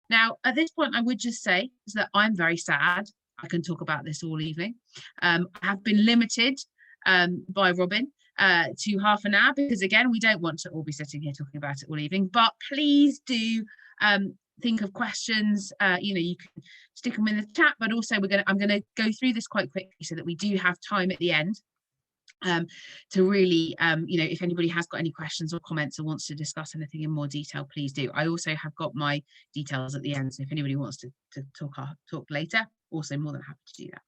Now, at this point, I would just say is that I'm very sad. I can talk about this all evening. I have been limited by Robin to half an hour because, again, we don't want to all be sitting here talking about it all evening. But please do think of questions. You can stick them in the chat, but also I'm going to go through this quite quickly so that we do have time at the end to really, if anybody has got any questions or comments or wants to discuss anything in more detail, please do. I also have got my details at the end, so if anybody wants to talk later, also more than happy to do that.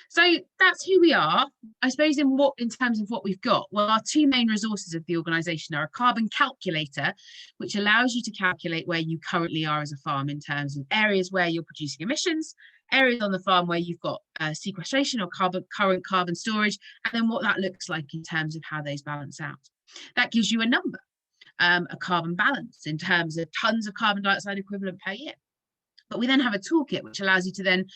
So that's who we are. I suppose in terms of what we've got, well, our two main resources of the organisation are a carbon calculator, which allows you to calculate where you currently are as a farm in terms of areas where you're producing emissions, areas on the farm where you've got sequestration or current carbon storage, and then what that looks like in terms of how those balance out. That gives you a number, a carbon balance in terms of tons of carbon dioxide equivalent per year. But we then have a toolkit which allows you to then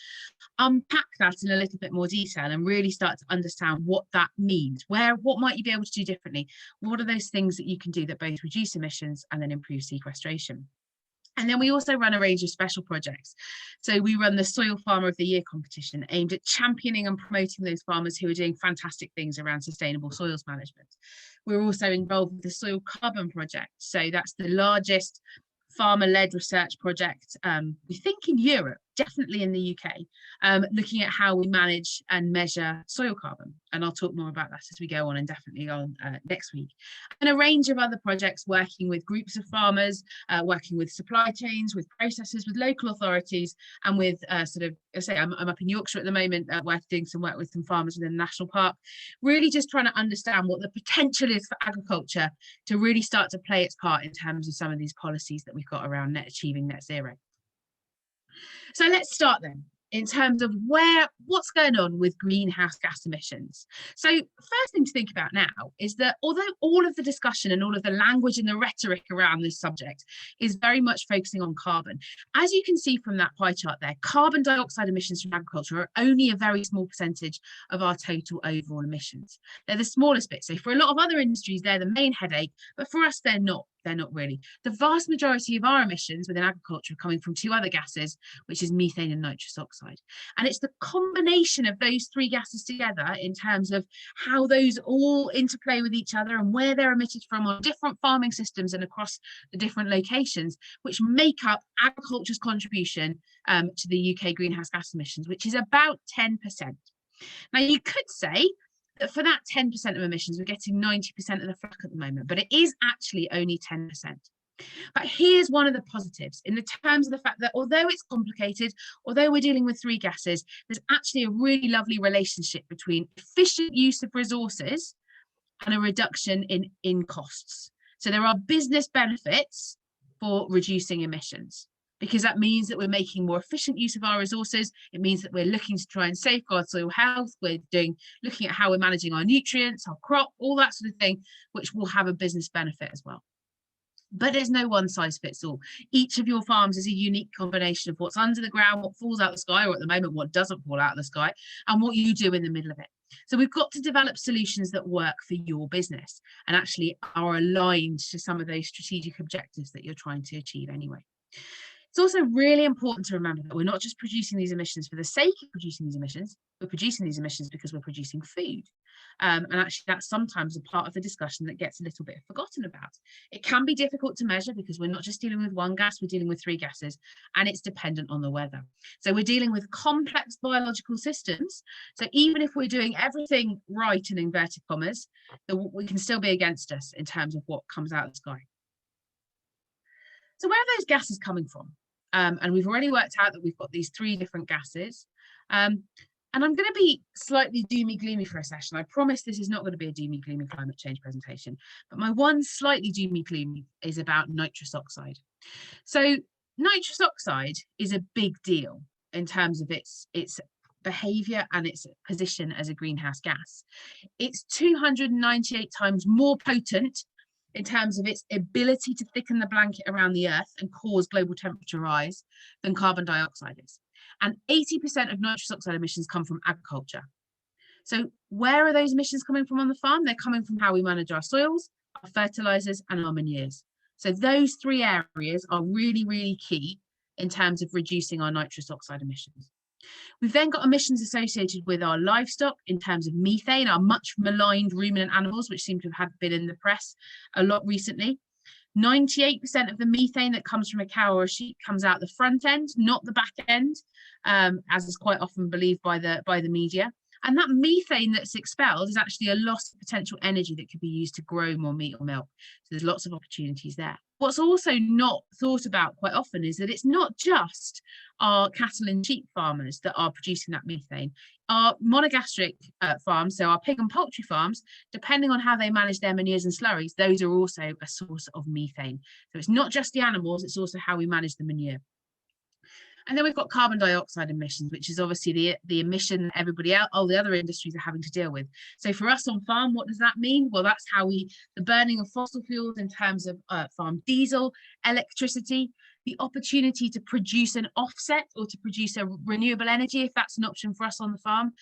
unpack that in a little bit more detail and really start to understand what that means. What might you be able to do differently? What are those things that you can do that both reduce emissions and then improve sequestration? And then we also run a range of special projects. So we run the Soil Farmer of the Year competition aimed at championing and promoting those farmers who are doing fantastic things around sustainable soils management. We're also involved with the Soil Carbon Project. So that's the largest farmer-led research project, we think in Europe, definitely in the UK, looking at how we manage and measure soil carbon. And I'll talk more about that as we go on, and definitely on next week. And a range of other projects working with groups of farmers, working with supply chains, with processors, with local authorities, and with I'm up in Yorkshire at the moment, doing some work with some farmers within the national park, really just trying to understand what the potential is for agriculture to really start to play its part in terms of some of these policies that we've got around achieving net zero. So let's start then in terms of what's going on with greenhouse gas emissions. So first thing to think about now is that although all of the discussion and all of the language and the rhetoric around this subject is very much focusing on carbon, as you can see from that pie chart there, carbon dioxide emissions from agriculture are only a very small percentage of our total overall emissions. They're the smallest bit. So for a lot of other industries, they're the main headache, but for us, they're not. They're not really. The vast majority of our emissions within agriculture are coming from two other gases, which is methane and nitrous oxide. And it's the combination of those three gases together in terms of how those all interplay with each other and where they're emitted from on different farming systems and across the different locations, which make up agriculture's contribution to the UK greenhouse gas emissions, which is about 10%. Now, you could say that for that 10% of emissions, we're getting 90% of the flack at the moment, but it is actually only 10%. But here's one of the positives in the terms of the fact that although it's complicated, although we're dealing with three gases, there's actually a really lovely relationship between efficient use of resources and a reduction in costs. So there are business benefits for reducing emissions, because that means that we're making more efficient use of our resources. It means that we're looking to try and safeguard soil health. We're looking at how we're managing our nutrients, our crop, all that sort of thing, which will have a business benefit as well. But there's no one size fits all. Each of your farms is a unique combination of what's under the ground, what falls out of the sky, or at the moment, what doesn't fall out of the sky, and what you do in the middle of it. So we've got to develop solutions that work for your business and actually are aligned to some of those strategic objectives that you're trying to achieve anyway. It's also really important to remember that we're not just producing these emissions for the sake of producing these emissions, we're producing these emissions because we're producing food. And actually that's sometimes a part of the discussion that gets a little bit forgotten about. It can be difficult to measure because we're not just dealing with one gas, we're dealing with three gases, and it's dependent on the weather. So we're dealing with complex biological systems. So even if we're doing everything right in inverted commas, we can still be against us in terms of what comes out of the sky. So where are those gases coming from? And we've already worked out that we've got these three different gases. And I'm going to be slightly doomy gloomy for a session. I promise this is not going to be a doomy gloomy climate change presentation, but my one slightly doomy gloomy is about nitrous oxide. So nitrous oxide is a big deal in terms of its behavior and its position as a greenhouse gas. It's 298 times more potent in terms of its ability to thicken the blanket around the earth and cause global temperature rise than carbon dioxide is. And 80% of nitrous oxide emissions come from agriculture. So where are those emissions coming from on the farm? They're coming from how we manage our soils, our fertilizers, and our manures. So those three areas are really, really key in terms of reducing our nitrous oxide emissions. We've then got emissions associated with our livestock in terms of methane, our much maligned ruminant animals, which seem to have been in the press a lot recently. 98% of the methane that comes from a cow or a sheep comes out the front end, not the back end, as is quite often believed by the media. And that methane that's expelled is actually a loss of potential energy that could be used to grow more meat or milk. So there's lots of opportunities there. What's also not thought about quite often is that it's not just our cattle and sheep farmers that are producing that methane. Our monogastric farms, so our pig and poultry farms, depending on how they manage their manures and slurries, those are also a source of methane. So it's not just the animals, it's also how we manage the manure. And then we've got carbon dioxide emissions, which is obviously the emission that everybody else, all the other industries are having to deal with. So for us on farm, what does that mean? Well, that's how the burning of fossil fuels in terms of farm diesel, electricity, the opportunity to produce an offset or to produce a renewable energy, if that's an option for us on the farm,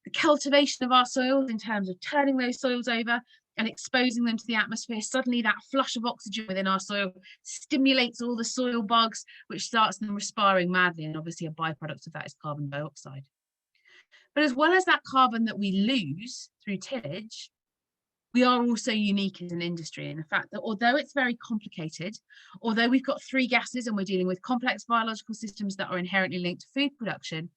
the cultivation of our soils in terms of turning those soils over and exposing them to the atmosphere. Suddenly that flush of oxygen within our soil stimulates all the soil bugs, which starts them respiring madly, and obviously a byproduct of that is carbon dioxide. But as well as that carbon that we lose through tillage, we are also unique as an industry in the fact that although it's very complicated, although we've got 3 gases and we're dealing with complex biological systems that are inherently linked to food production,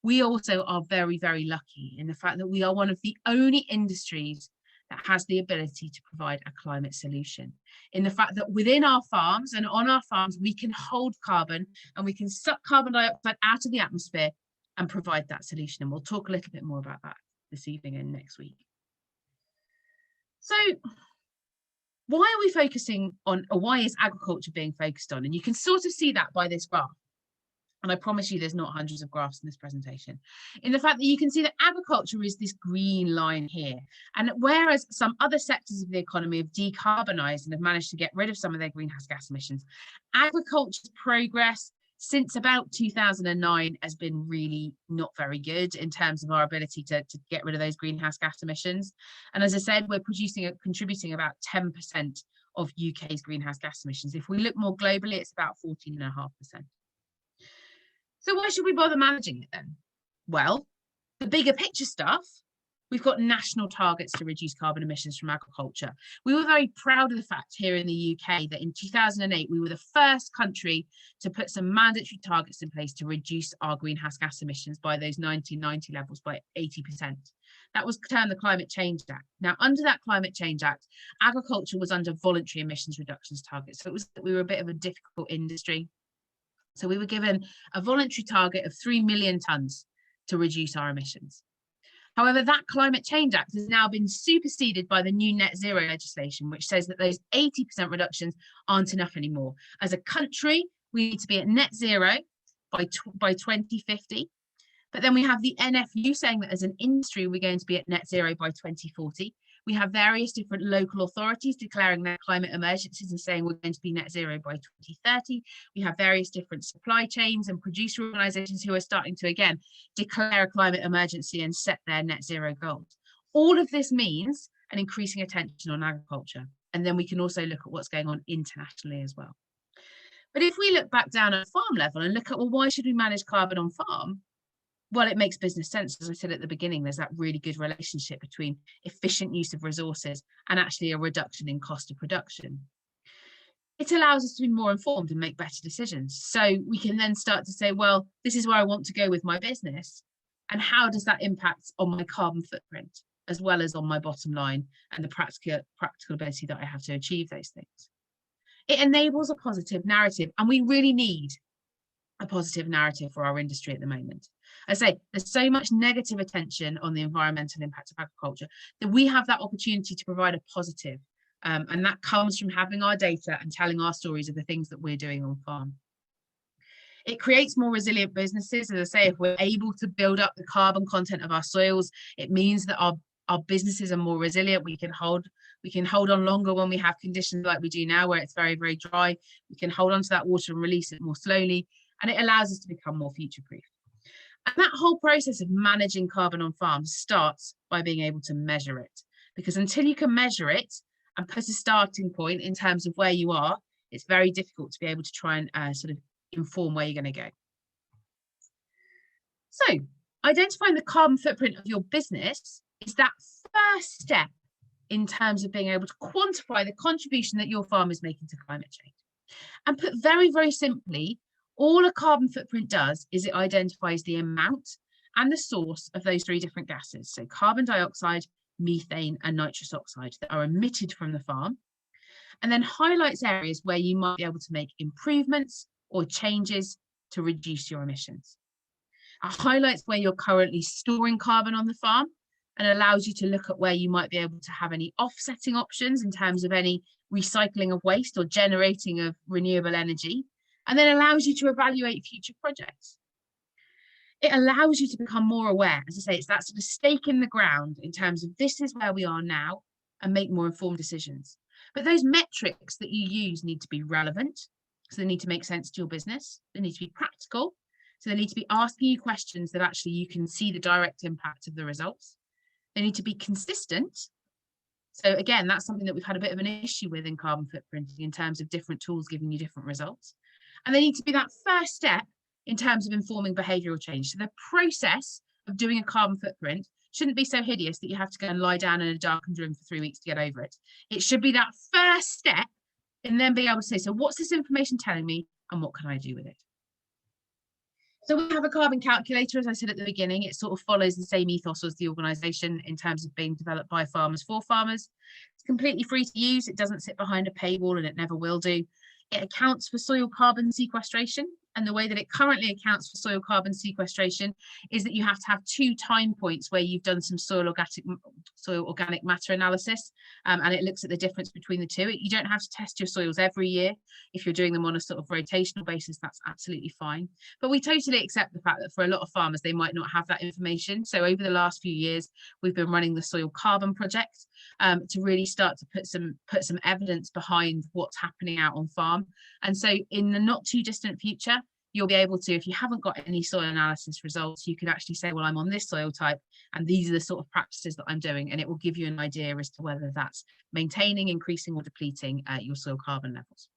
we also are very, very lucky in the fact that we are one of the only industries that has the ability to provide a climate solution, in the fact that within our farms and on our farms, we can hold carbon and we can suck carbon dioxide out of the atmosphere and provide that solution. And we'll talk a little bit more about that this evening and next week. So why are we focusing on, or why is agriculture being focused on? And you can sort of see that by this graph. And I promise you there's not hundreds of graphs in this presentation, in the fact that you can see that agriculture is this green line here. And whereas some other sectors of the economy have decarbonised and have managed to get rid of some of their greenhouse gas emissions, agriculture's progress since about 2009 has been really not very good in terms of our ability to get rid of those greenhouse gas emissions. And as I said, we're contributing about 10% of UK's greenhouse gas emissions. If we look more globally, it's about 14.5%. So why should we bother managing it then? Well, the bigger picture stuff, we've got national targets to reduce carbon emissions from agriculture. We were very proud of the fact here in the UK that in 2008, we were the first country to put some mandatory targets in place to reduce our greenhouse gas emissions by those 1990 levels by 80%. That was termed the Climate Change Act. Now, under that Climate Change Act, agriculture was under voluntary emissions reductions targets. So we were a bit of a difficult industry. So we were given a voluntary target of 3 million tonnes to reduce our emissions. However, that Climate Change Act has now been superseded by the new net zero legislation, which says that those 80% reductions aren't enough anymore. As a country, we need to be at net zero by 2050. But then we have the NFU saying that as an industry, we're going to be at net zero by 2040. We have various different local authorities declaring their climate emergencies and saying we're going to be net zero by 2030. We have various different supply chains and producer organisations who are starting to, again, declare a climate emergency and set their net zero goals. All of this means an increasing attention on agriculture. And then we can also look at what's going on internationally as well. But if we look back down at farm level and look at, well, why should we manage carbon on farm? Well, it makes business sense. As I said at the beginning, there's that really good relationship between efficient use of resources and actually a reduction in cost of production. It allows us to be more informed and make better decisions. So we can then start to say, well, this is where I want to go with my business. And how does that impact on my carbon footprint, as well as on my bottom line and the practical ability that I have to achieve those things? It enables a positive narrative, and we really need a positive narrative for our industry at the moment. I say there's so much negative attention on the environmental impact of agriculture that we have that opportunity to provide a positive, and that comes from having our data and telling our stories of the things that we're doing on farm. It creates more resilient businesses. As I say, if we're able to build up the carbon content of our soils, it means that our businesses are more resilient. We can hold on longer when we have conditions like we do now, where it's very, very dry. We can hold on to that water and release it more slowly, and it allows us to become more future-proof. And that whole process of managing carbon on farms starts by being able to measure it, because until you can measure it and put a starting point in terms of where you are, it's very difficult to be able to try and sort of inform where you're going to go. So identifying the carbon footprint of your business is that first step in terms of being able to quantify the contribution that your farm is making to climate change. And put very, very simply, all a carbon footprint does is it identifies the amount and the source of those 3 different gases, so carbon dioxide, methane and nitrous oxide, that are emitted from the farm, and then highlights areas where you might be able to make improvements or changes to reduce your emissions. It highlights where you're currently storing carbon on the farm and allows you to look at where you might be able to have any offsetting options in terms of any recycling of waste or generating of renewable energy, and then allows you to evaluate future projects. It allows you to become more aware. As I say, it's that sort of stake in the ground in terms of this is where we are now, and make more informed decisions. But those metrics that you use need to be relevant, so they need to make sense to your business. They need to be practical, so they need to be asking you questions that actually you can see the direct impact of the results. They need to be consistent. So again, that's something that we've had a bit of an issue with in carbon footprinting in terms of different tools giving you different results. And they need to be that first step in terms of informing behavioural change. So the process of doing a carbon footprint shouldn't be so hideous that you have to go and lie down in a darkened room for 3 weeks to get over it. It should be that first step and then be able to say, so what's this information telling me and what can I do with it? So we have a carbon calculator, as I said at the beginning. It sort of follows the same ethos as the organisation in terms of being developed by farmers for farmers. It's completely free to use. It doesn't sit behind a paywall and it never will do. It accounts for soil carbon sequestration. And the way that it currently accounts for soil carbon sequestration is that you have to have 2 time points where you've done some soil organic matter analysis, and it looks at the difference between the two. You don't have to test your soils every year. If you're doing them on a sort of rotational basis, that's absolutely fine. But we totally accept the fact that for a lot of farmers, they might not have that information. So over the last few years, we've been running the soil carbon project to really start to put some evidence behind what's happening out on farm. And so in the not too distant future, you'll be able to, if you haven't got any soil analysis results, you can actually say, well, I'm on this soil type and these are the sort of practices that I'm doing, and it will give you an idea as to whether that's maintaining, increasing or depleting your soil carbon levels.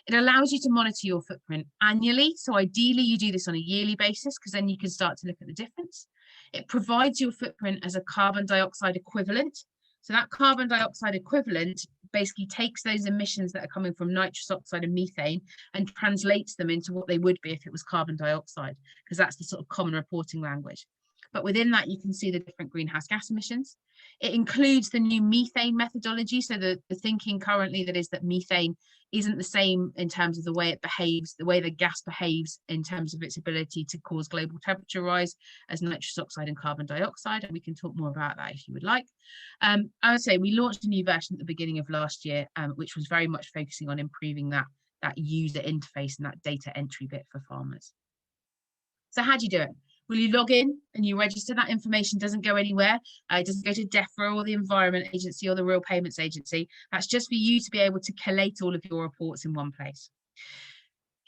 It allows you to monitor your footprint annually. So ideally you do this on a yearly basis because then you can start to look at the difference. It provides your footprint as a carbon dioxide equivalent. So that carbon dioxide equivalent basically takes those emissions that are coming from nitrous oxide and methane and translates them into what they would be if it was carbon dioxide, because that's the sort of common reporting language. But within that, you can see the different greenhouse gas emissions. It includes the new methane methodology. So the thinking currently that is that methane isn't the same in terms of the way it behaves, the way the gas behaves in terms of its ability to cause global temperature rise as nitrous oxide and carbon dioxide. And we can talk more about that if you would like. I would say we launched a new version at the beginning of last year, which was very much focusing on improving that user interface and that data entry bit for farmers. So how do you do it? Well, you log in and you register. That information doesn't go anywhere. It doesn't go to DEFRA or the Environment Agency or the Real Payments Agency. That's just for you to be able to collate all of your reports in one place.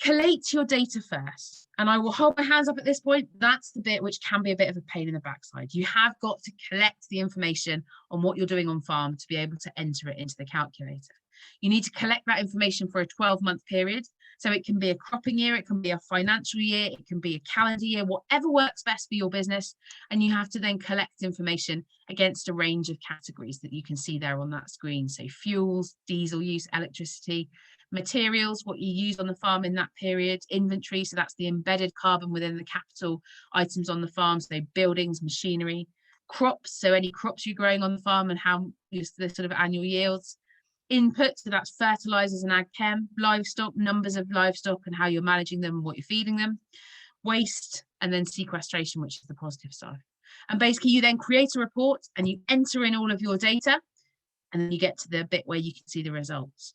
Collate your data first. And I will hold my hands up at this point. That's the bit which can be a bit of a pain in the backside. You have got to collect the information on what you're doing on farm to be able to enter it into the calculator. You need to collect that information for a 12-month period. So it can be a cropping year, it can be a financial year, it can be a calendar year, whatever works best for your business. And you have to then collect information against a range of categories that you can see there on that screen. So fuels, diesel use, electricity, materials, what you use on the farm in that period, inventory, so that's the embedded carbon within the capital items on the farm, so buildings, machinery, crops, so any crops you're growing on the farm and how the sort of annual yields. Input, so that's fertilizers and ag chem, livestock, numbers of livestock and how you're managing them and what you're feeding them, waste, and then sequestration, which is the positive side. And basically you then create a report and you enter in all of your data, and then you get to the bit where you can see the results.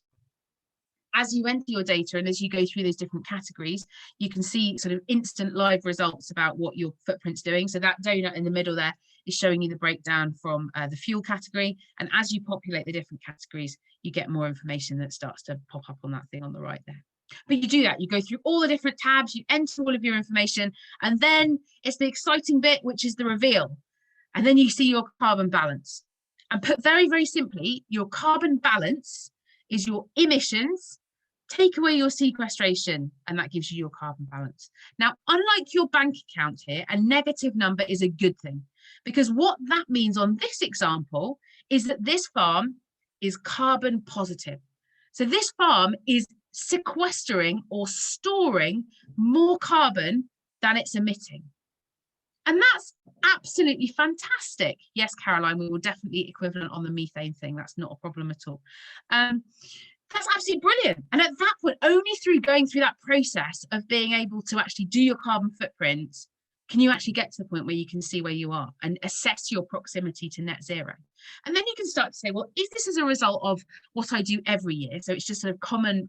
As you enter your data and as you go through those different categories, you can see sort of instant live results about what your footprint's doing. So that donut in the middle there is showing you the breakdown from the fuel category. And as you populate the different categories, you get more information that starts to pop up on that thing on the right there. But you do that, you go through all the different tabs, you enter all of your information, and then it's the exciting bit, which is the reveal. And then you see your carbon balance. And put very, very simply, your carbon balance is your emissions take away your sequestration, and that gives you your carbon balance. Now, unlike your bank account here, a negative number is a good thing, because what that means on this example is that this farm is carbon positive. So this farm is sequestering or storing more carbon than it's emitting. And that's absolutely fantastic. Yes, Caroline, we will definitely equivalent on the methane thing. That's not a problem at all. That's absolutely brilliant. And at that point, only through going through that process of being able to actually do your carbon footprint, can you actually get to the point where you can see where you are and assess your proximity to net zero. And then you can start to say, well, is this as a result of what I do every year? So it's just sort of common,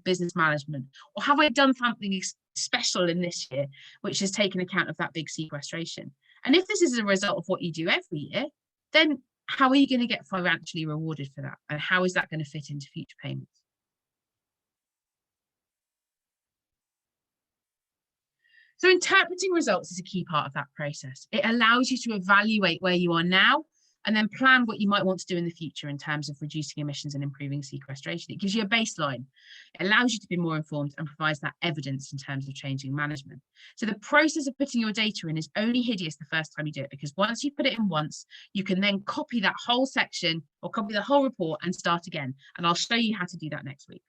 business management, or have I done something special in this year, which has taken account of that big sequestration? And if this is a result of what you do every year, then how are you going to get financially rewarded for that? And how is that going to fit into future payments? So interpreting results is a key part of that process. It allows you to evaluate where you are now and then plan what you might want to do in the future in terms of reducing emissions and improving sequestration. It gives you a baseline. It allows you to be more informed and provides that evidence in terms of changing management. So the process of putting your data in is only hideous the first time you do it, because once you put it in once, you can then copy that whole section or copy the whole report and start again. And I'll show you how to do that next week.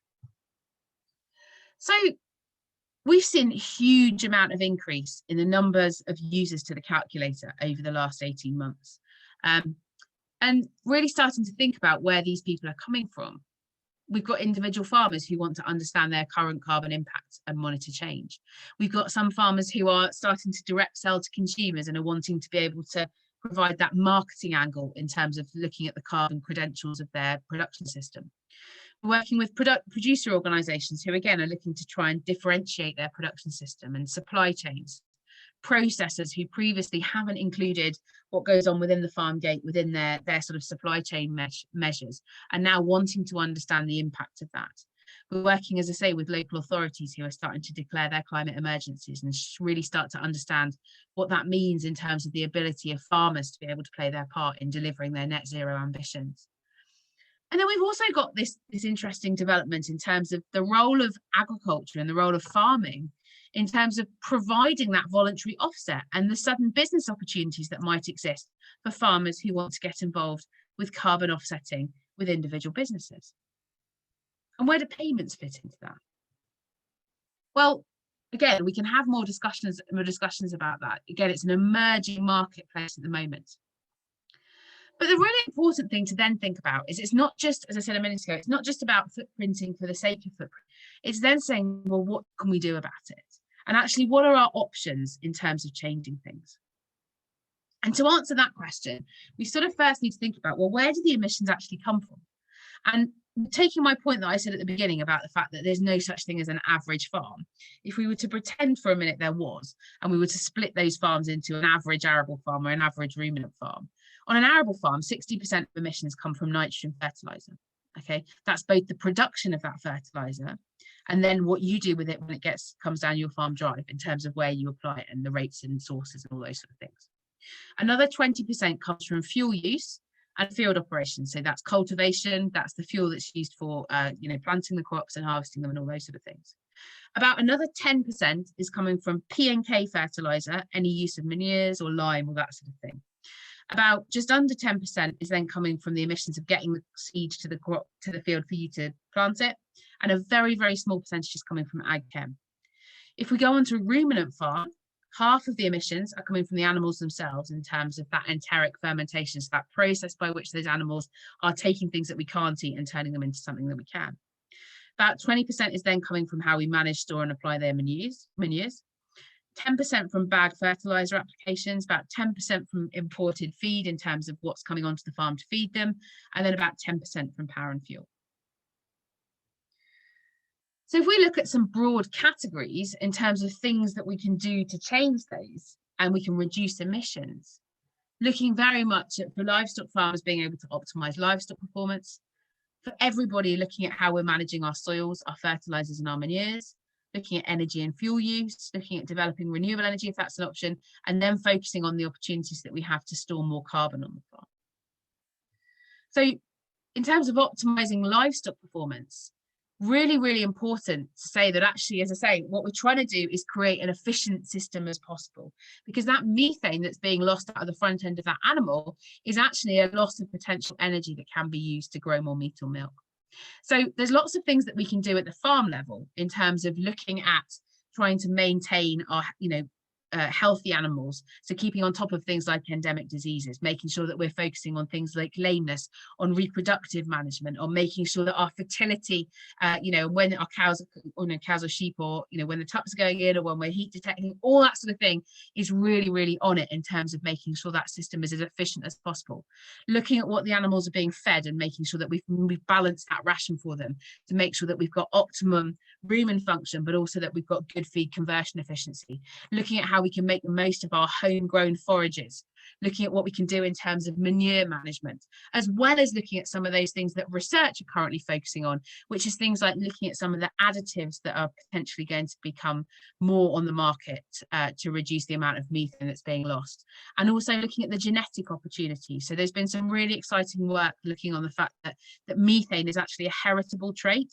So we've seen a huge amount of increase in the numbers of users to the calculator over the last 18 months. And really starting to think about where these people are coming from. We've got individual farmers who want to understand their current carbon impact and monitor change. We've got some farmers who are starting to direct sell to consumers and are wanting to be able to provide that marketing angle in terms of looking at the carbon credentials of their production system. We're working with producer organisations who, again, are looking to try and differentiate their production system, and supply chains. Processors who previously haven't included what goes on within the farm gate, within their sort of supply chain measures, and now wanting to understand the impact of that. We're working, as I say, with local authorities who are starting to declare their climate emergencies and really start to understand what that means in terms of the ability of farmers to be able to play their part in delivering their net zero ambitions. And then we've also got this interesting development in terms of the role of agriculture and the role of farming in terms of providing that voluntary offset and the sudden business opportunities that might exist for farmers who want to get involved with carbon offsetting with individual businesses. And where do payments fit into that? Well, again, we can have more discussions about that. Again, it's an emerging marketplace at the moment. But the really important thing to then think about is it's not just, as I said a minute ago, it's not just about footprinting for the sake of footprint. It's then saying, well, what can we do about it? And actually, what are our options in terms of changing things? And to answer that question, we sort of first need to think about, well, where do the emissions actually come from? And taking my point that I said at the beginning about the fact that there's no such thing as an average farm, if we were to pretend for a minute there was, and we were to split those farms into an average arable farm or an average ruminant farm, on an arable farm, 60% of emissions come from nitrogen fertilizer. Okay, that's both the production of that fertilizer and then what you do with it when it comes down your farm drive in terms of where you apply it and the rates and sources and all those sort of things. Another 20% comes from fuel use and field operations. So that's cultivation, that's the fuel that's used for planting the crops and harvesting them and all those sort of things. About another 10% is coming from P&K fertilizer, any use of manures or lime or that sort of thing. About just under 10% is then coming from the emissions of getting the seed to the crop, to the field for you to plant it. And a very, very small percentage is coming from ag chem. If we go on to a ruminant farm, half of the emissions are coming from the animals themselves in terms of that enteric fermentation, so that process by which those animals are taking things that we can't eat and turning them into something that we can. About 20% is then coming from how we manage, store and apply their manures. 10% from bag fertilizer applications, about 10% from imported feed in terms of what's coming onto the farm to feed them, and then about 10% from power and fuel. So if we look at some broad categories in terms of things that we can do to change those and we can reduce emissions, looking very much at for livestock farmers being able to optimize livestock performance, for everybody looking at how we're managing our soils, our fertilizers and our manures, looking at energy and fuel use, looking at developing renewable energy if that's an option, and then focusing on the opportunities that we have to store more carbon on the farm. So in terms of optimizing livestock performance, Really, really important to say that actually, as I say, what we're trying to do is create an efficient system as possible, because that methane that's being lost out of the front end of that animal is actually a loss of potential energy that can be used to grow more meat or milk. So there's lots of things that we can do at the farm level in terms of looking at trying to maintain our, healthy animals. So keeping on top of things like endemic diseases, making sure that we're focusing on things like lameness, on reproductive management, on making sure that our fertility, when our cows, cows or sheep, or when the tup's going in, or when we're heat detecting, all that sort of thing is really, really on it in terms of making sure that system is as efficient as possible. Looking at what the animals are being fed and making sure that we've balanced that ration for them to make sure that we've got optimum rumen function, but also that we've got good feed conversion efficiency. Looking at how we can make the most of our homegrown forages, looking at what we can do in terms of manure management, as well as looking at some of those things that research are currently focusing on, which is things like looking at some of the additives that are potentially going to become more on the market to reduce the amount of methane that's being lost, and also looking at the genetic opportunities. So there's been some really exciting work looking on the fact that methane is actually a heritable trait,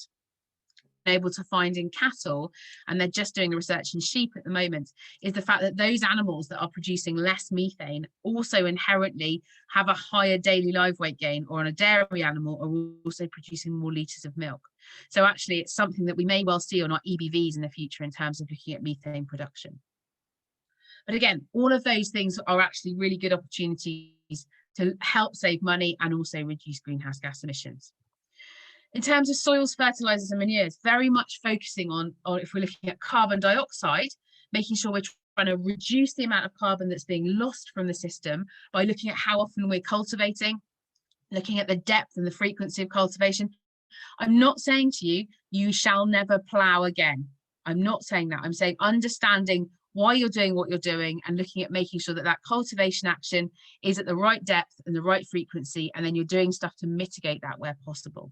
able to find in cattle, and they're just doing the research in sheep at the moment, is the fact that those animals that are producing less methane also inherently have a higher daily live weight gain, or on a dairy animal are also producing more litres of milk. So actually it's something that we may well see on our EBVs in the future in terms of looking at methane production. But again, all of those things are actually really good opportunities to help save money and also reduce greenhouse gas emissions. In terms of soils, fertilizers and manures, very much focusing on if we're looking at carbon dioxide, making sure we're trying to reduce the amount of carbon that's being lost from the system by looking at how often we're cultivating, looking at the depth and the frequency of cultivation. I'm not saying to you, you shall never plough again. I'm not saying that. I'm saying understanding why you're doing what you're doing and looking at making sure that that cultivation action is at the right depth and the right frequency, and then you're doing stuff to mitigate that where possible.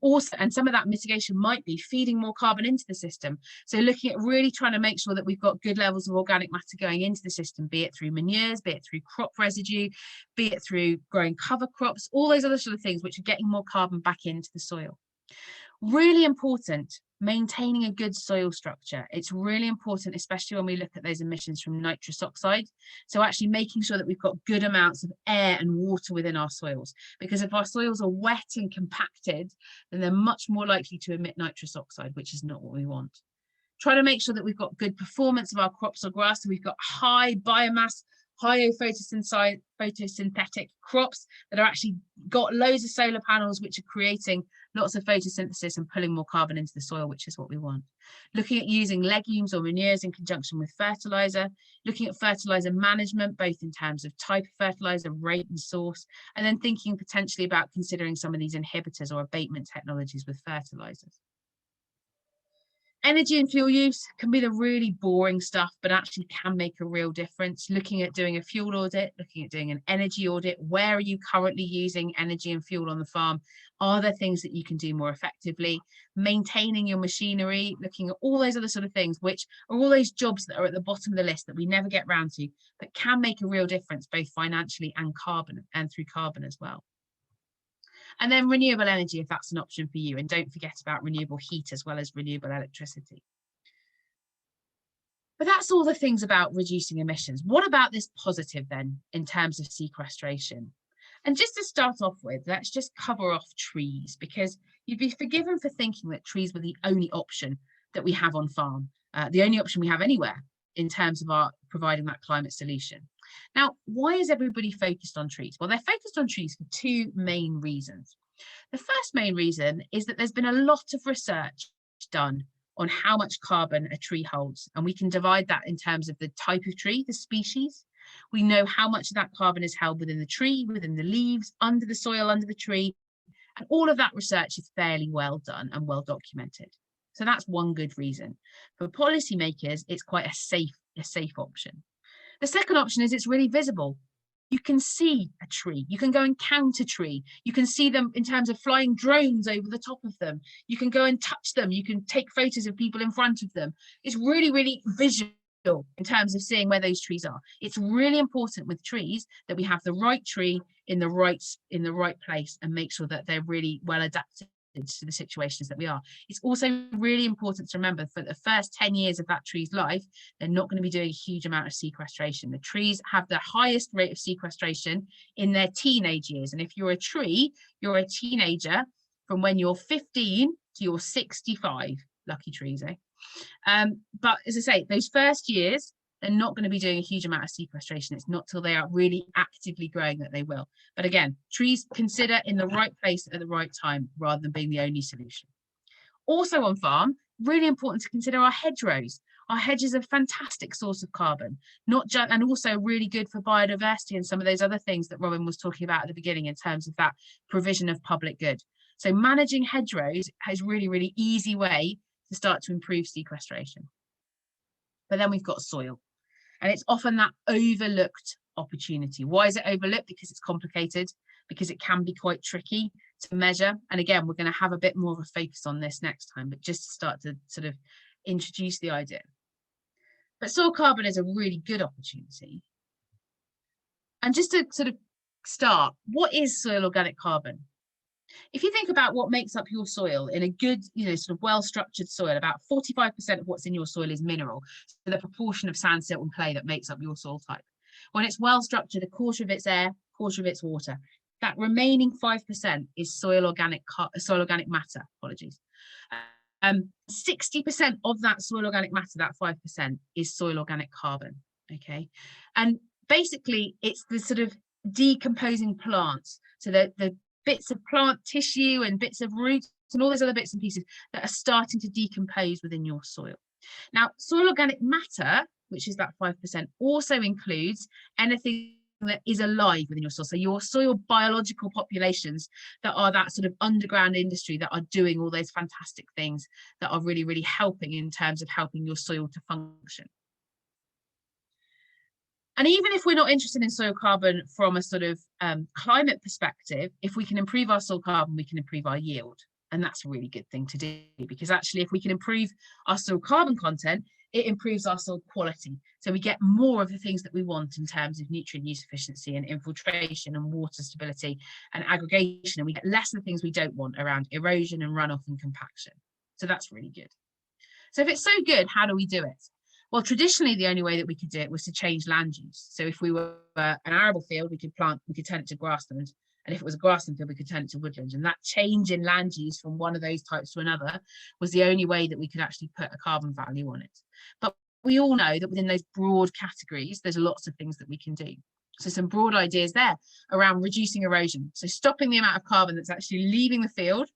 Also, and some of that mitigation might be feeding more carbon into the system. So looking at really trying to make sure that we've got good levels of organic matter going into the system, be it through manures, be it through crop residue, be it through growing cover crops, all those other sort of things which are getting more carbon back into the soil. Really important, maintaining a good soil structure. It's really important, especially when we look at those emissions from nitrous oxide. So actually making sure that we've got good amounts of air and water within our soils, because if our soils are wet and compacted, then they're much more likely to emit nitrous oxide, which is not what we want. Try to make sure that we've got good performance of our crops or grass. So we've got high biomass, high photosynthetic crops that are actually got loads of solar panels which are creating lots of photosynthesis and pulling more carbon into the soil, which is what we want. Looking at using legumes or manures in conjunction with fertilizer, looking at fertilizer management, both in terms of type of fertilizer, rate and source, and then thinking potentially about considering some of these inhibitors or abatement technologies with fertilizers. Energy and fuel use can be the really boring stuff, but actually can make a real difference. Looking at doing a fuel audit, looking at doing an energy audit. Where are you currently using energy and fuel on the farm? Are there things that you can do more effectively? Maintaining your machinery, looking at all those other sort of things, which are all those jobs that are at the bottom of the list that we never get round to, but can make a real difference both financially and through carbon as well. And then renewable energy, if that's an option for you. And don't forget about renewable heat as well as renewable electricity. But that's all the things about reducing emissions. What about this positive then in terms of sequestration? And just to start off with, let's just cover off trees, because you'd be forgiven for thinking that trees were the only option that we have on farm, the only option we have anywhere in terms of our providing that climate solution. Now, why is everybody focused on trees? Well, they're focused on trees for two main reasons. The first main reason is that there's been a lot of research done on how much carbon a tree holds, and we can divide that in terms of the type of tree, the species. We know how much of that carbon is held within the tree, within the leaves, under the soil, under the tree, and all of that research is fairly well done and well documented. So that's one good reason. For policymakers, it's quite a safe option. The second option is it's really visible. You can see a tree, you can go and count a tree, you can see them in terms of flying drones over the top of them, you can go and touch them, you can take photos of people in front of them. It's really, really visual in terms of seeing where those trees are. It's really important with trees that we have the right tree in the right place and make sure that they're really well adapted to the situations that we are. It's also really important to remember for the first 10 years of that tree's life, they're not going to be doing a huge amount of sequestration. The trees have the highest rate of sequestration in their teenage years. And if you're a tree, you're a teenager from when you're 15 to you're 65. Lucky trees, eh? But as I say, those first years, they're not going to be doing a huge amount of sequestration. It's not till they are really actively growing that they will. But again, trees consider in the right place at the right time rather than being the only solution. Also on farm, really important to consider our hedgerows. Our hedges are a fantastic source of carbon, not just, and also really good for biodiversity and some of those other things that Robin was talking about at the beginning in terms of that provision of public good. So managing hedgerows is really, really easy way to start to improve sequestration. But then we've got soil. And it's often that overlooked opportunity. Why is it overlooked? Because it's complicated, because it can be quite tricky to measure. And again, we're going to have a bit more of a focus on this next time, but just to start to sort of introduce the idea. But soil carbon is a really good opportunity. And just to sort of start, what is soil organic carbon? If you think about what makes up your soil in a good, sort of well-structured soil, about 45% of what's in your soil is mineral. So the proportion of sand, silt and clay that makes up your soil type. When it's well-structured, a quarter of it's air, quarter of it's water. That remaining 5% is soil organic matter, apologies. 60% of that soil organic matter, that 5%, is soil organic carbon, okay? And basically, it's the sort of decomposing plants. So the bits of plant tissue and bits of roots and all those other bits and pieces that are starting to decompose within your soil. Now, soil organic matter, which is that 5%, also includes anything that is alive within your soil. So your soil biological populations that are that sort of underground industry that are doing all those fantastic things that are really, really helping in terms of helping your soil to function. And even if we're not interested in soil carbon from a sort of climate perspective, if we can improve our soil carbon, we can improve our yield. And that's a really good thing to do, because actually if we can improve our soil carbon content, it improves our soil quality. So we get more of the things that we want in terms of nutrient use efficiency and infiltration and water stability and aggregation. And we get less of the things we don't want around erosion and runoff and compaction. So that's really good. So if it's so good, how do we do it? Well, traditionally, the only way that we could do it was to change land use. So if we were an arable field, we could turn it to grassland. And if it was a grassland field, we could turn it to woodland. And that change in land use from one of those types to another was the only way that we could actually put a carbon value on it. But we all know that within those broad categories, there's lots of things that we can do. So some broad ideas there around reducing erosion. So stopping the amount of carbon that's actually leaving the field.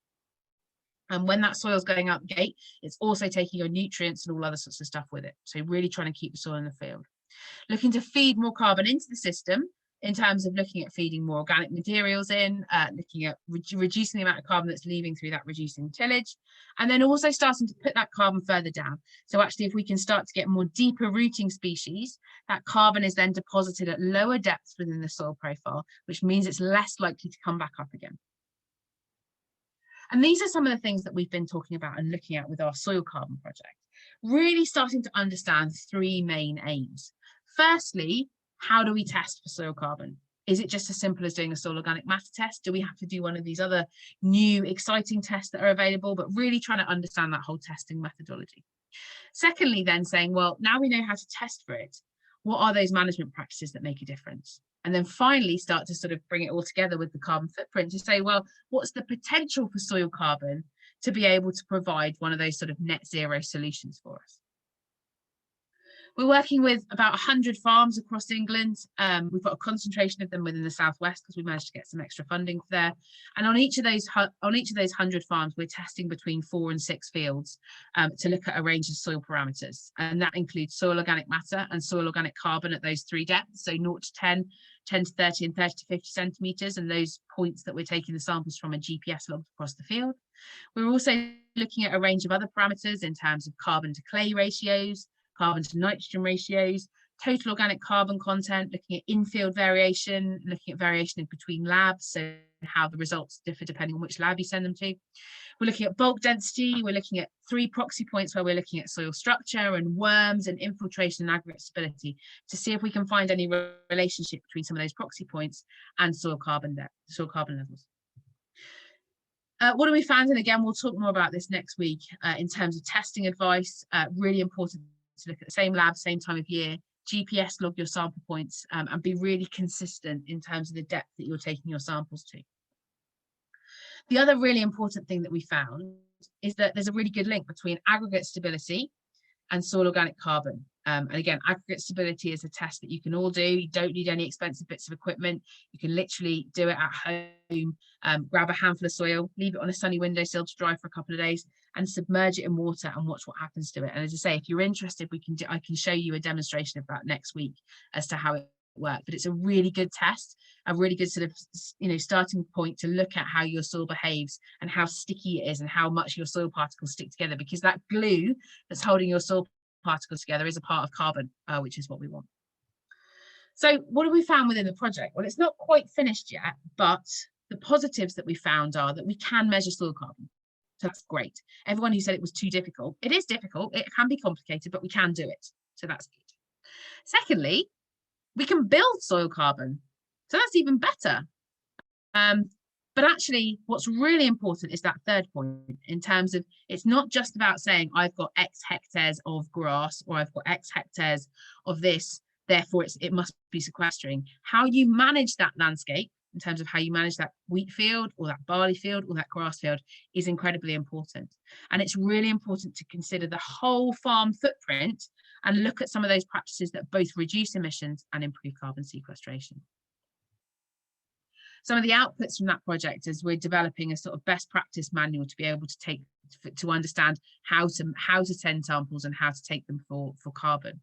And when that soil's going out the gate, it's also taking your nutrients and all other sorts of stuff with it. So really trying to keep the soil in the field. Looking to feed more carbon into the system in terms of looking at feeding more organic materials in, looking at reducing the amount of carbon that's leaving through that reducing tillage, and then also starting to put that carbon further down. So actually, if we can start to get more deeper rooting species, that carbon is then deposited at lower depths within the soil profile, which means it's less likely to come back up again. And these are some of the things that we've been talking about and looking at with our soil carbon project, really starting to understand three main aims. Firstly, how do we test for soil carbon? Is it just as simple as doing a soil organic matter test? Do we have to do one of these other new exciting tests that are available, but really trying to understand that whole testing methodology? Secondly, then saying, well, now we know how to test for it. What are those management practices that make a difference? And then finally start to sort of bring it all together with the carbon footprint to say, well, what's the potential for soil carbon to be able to provide one of those sort of net zero solutions for us? We're working with about 100 farms across England. We've got a concentration of them within the southwest because we managed to get some extra funding there. And on each of those 100 farms, we're testing between 4 and 6 fields to look at a range of soil parameters. And that includes soil organic matter and soil organic carbon at those 3 depths, so 0 to 10, 10 to 30 and 30 to 50 centimetres, and those points that we're taking the samples from are GPS logged across the field. We're also looking at a range of other parameters in terms of carbon to clay ratios, carbon to nitrogen ratios, total organic carbon content, looking at in-field variation, looking at variation in between labs, so how the results differ depending on which lab you send them to. We're looking at bulk density. We're looking at 3 proxy points where we're looking at soil structure and worms and infiltration and aggregate stability to see if we can find any relationship between some of those proxy points and soil carbon levels. What do we found? And again, we'll talk more about this next week in terms of testing advice. Really important to look at the same lab, same time of year, GPS log your sample points, and be really consistent in terms of the depth that you're taking your samples to. The other really important thing that we found is that there's a really good link between aggregate stability and soil organic carbon. And again, aggregate stability is a test that you can all do. You don't need any expensive bits of equipment. You can literally do it at home, grab a handful of soil, leave it on a sunny windowsill to dry for a couple of days, and submerge it in water and watch what happens to it. And as I say, if you're interested, I can show you a demonstration of that next week as to how it works. But it's a really good test, a really good sort of starting point to look at how your soil behaves and how sticky it is and how much your soil particles stick together, because that glue that's holding your soil particles together is a part of carbon, which is what we want. So what have we found within the project? Well, it's not quite finished yet, but the positives that we found are that we can measure soil carbon. So that's great. Everyone who said it was too difficult, it is difficult, it can be complicated, but we can do it. So that's good. Secondly, we can build soil carbon. So that's even better. But actually, what's really important is that third point, in terms of it's not just about saying I've got X hectares of grass or I've got X hectares of this, therefore it must be sequestering. How you manage that landscape in terms of how you manage that wheat field or that barley field or that grass field is incredibly important. And it's really important to consider the whole farm footprint and look at some of those practices that both reduce emissions and improve carbon sequestration. Some of the outputs from that project is we're developing a sort of best practice manual to be able to understand how to send samples and how to take them for carbon.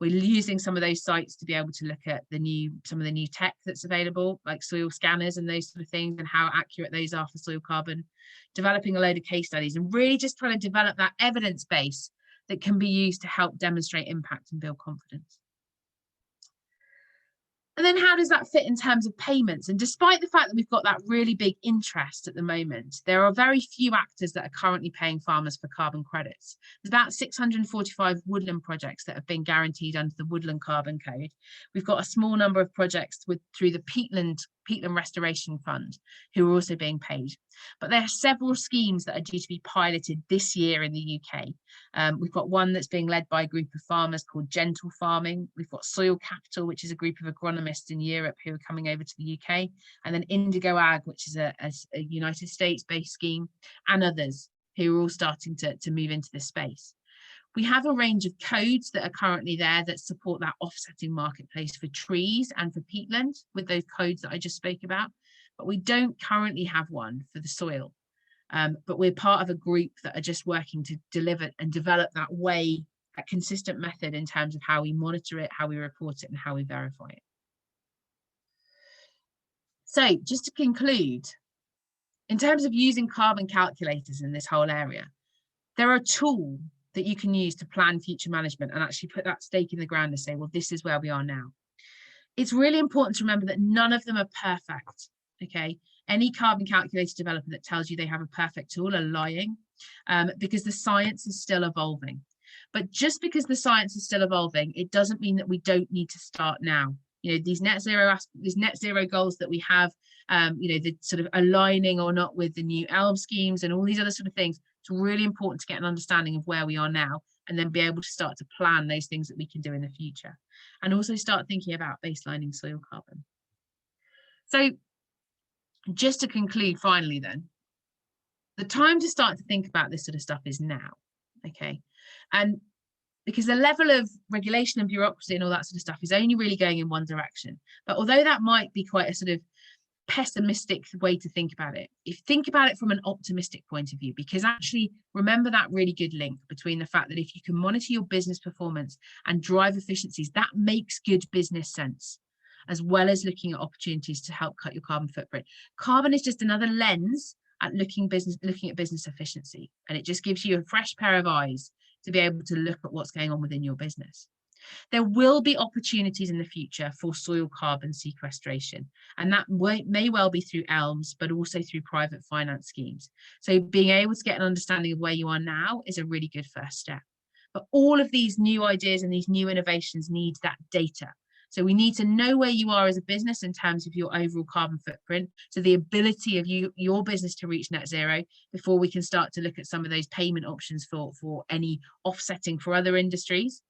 We're using some of those sites to be able to look at some of the new tech that's available, like soil scanners and those sort of things, and how accurate those are for soil carbon. Developing a load of case studies and really just trying to develop that evidence base that can be used to help demonstrate impact and build confidence. And then how does that fit in terms of payments? And despite the fact that we've got that really big interest at the moment, there are very few actors that are currently paying farmers for carbon credits. There's about 645 woodland projects that have been guaranteed under the Woodland Carbon Code. We've got a small number of projects through the Peatland Restoration Fund who are also being paid. But there are several schemes that are due to be piloted this year in the UK. We've got one that's being led by a group of farmers called Gentle Farming. We've got Soil Capital, which is a group of agronomists in Europe who are coming over to the UK, and then Indigo Ag, which is a United States-based scheme, and others who are all starting to move into this space. We have a range of codes that are currently there that support that offsetting marketplace for trees and for peatland with those codes that I just spoke about, but we don't currently have one for the soil. But we're part of a group that are just working to deliver and develop that consistent method in terms of how we monitor it, how we report it, and how we verify it. So just to conclude, in terms of using carbon calculators in this whole area, they're a tool that you can use to plan future management and actually put that stake in the ground and say, well, this is where we are now. It's really important to remember that none of them are perfect, okay? Any carbon calculator developer that tells you they have a perfect tool are lying, because the science is still evolving. But just because the science is still evolving, it doesn't mean that we don't need to start now. You know, these net zero goals that we have, the sort of aligning or not with the new ELM schemes and all these other sort of things, it's really important to get an understanding of where we are now and then be able to start to plan those things that we can do in the future, and also start thinking about baselining soil carbon. So just to conclude finally then, the time to start to think about this sort of stuff is now, okay? And because the level of regulation and bureaucracy and all that sort of stuff is only really going in one direction. But although that might be quite a sort of pessimistic way to think about it, if you think about it from an optimistic point of view, because actually remember that really good link between the fact that if you can monitor your business performance and drive efficiencies, that makes good business sense, as well as looking at opportunities to help cut your carbon footprint. Carbon is just another lens at looking at business efficiency, and it just gives you a fresh pair of eyes to be able to look at what's going on within your business. There will be opportunities in the future for soil carbon sequestration, and that may well be through ELMs, but also through private finance schemes. So being able to get an understanding of where you are now is a really good first step. But all of these new ideas and these new innovations need that data. So we need to know where you are as a business in terms of your overall carbon footprint, so the ability of your business to reach net zero, before we can start to look at some of those payment options for any offsetting for other industries.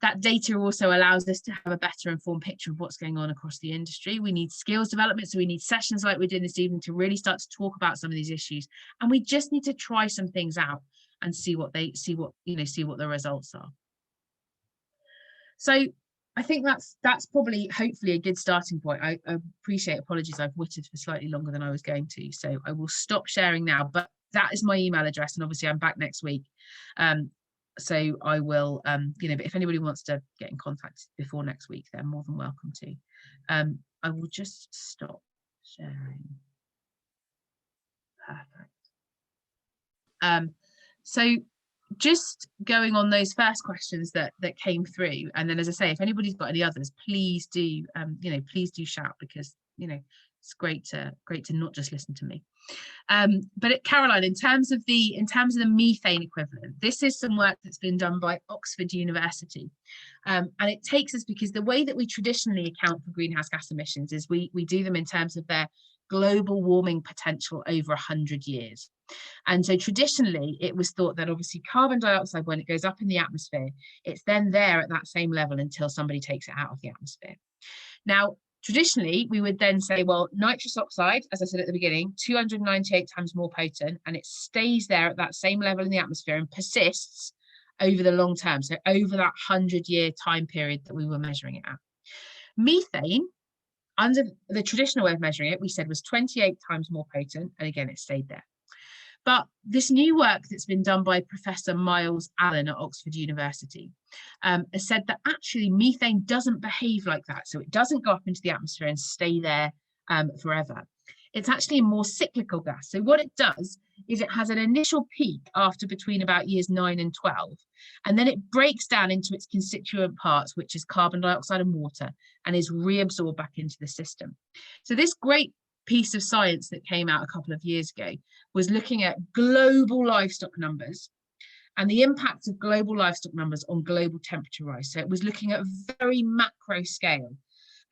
That data also allows us to have a better informed picture of what's going on across the industry. We need skills development, so we need sessions like we're doing this evening to really start to talk about some of these issues, and we just need to try some things out and see what the results are. So I think that's probably hopefully a good starting point. I appreciate, apologies, I've witted for slightly longer than I was going to, so I will stop sharing now, but that is my email address, and obviously I'm back next week. So I will, but if anybody wants to get in contact before next week, they're more than welcome to. I will just stop sharing. Perfect. So just going on those first questions that came through, and then, as I say, if anybody's got any others, please do, please do shout, because it's great to not just listen to me. But Caroline, in terms of the methane equivalent, this is some work that's been done by Oxford University, and it takes us, because the way that we traditionally account for greenhouse gas emissions is we do them in terms of their global warming potential over 100 years. And so traditionally it was thought that obviously carbon dioxide, when it goes up in the atmosphere, it's then there at that same level until somebody takes it out of the atmosphere. Now, traditionally, we would then say, well, nitrous oxide, as I said at the beginning, 298 times more potent, and it stays there at that same level in the atmosphere and persists over the long term, so over that 100-year time period that we were measuring it at. Methane, under the traditional way of measuring it, we said was 28 times more potent, and again, it stayed there. But this new work that's been done by Professor Miles Allen at Oxford University has said that actually methane doesn't behave like that. So it doesn't go up into the atmosphere and stay there forever. It's actually a more cyclical gas. So what it does is it has an initial peak after between about years 9 and 12, and then it breaks down into its constituent parts, which is carbon dioxide and water, and is reabsorbed back into the system. So this great piece of science that came out a couple of years ago was looking at global livestock numbers and the impact of global livestock numbers on global temperature rise. So it was looking at very macro scale.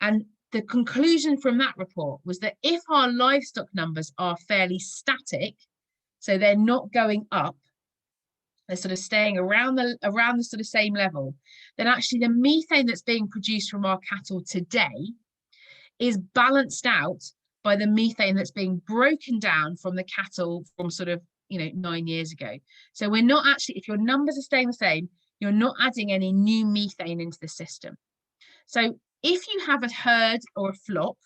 And the conclusion from that report was that if our livestock numbers are fairly static, so they're not going up, they're sort of staying around the sort of same level, then actually the methane that's being produced from our cattle today is balanced out by the methane that's being broken down from the cattle from sort of 9 years ago. So we're not actually, if your numbers are staying the same, you're not adding any new methane into the system. So if you have a herd or a flock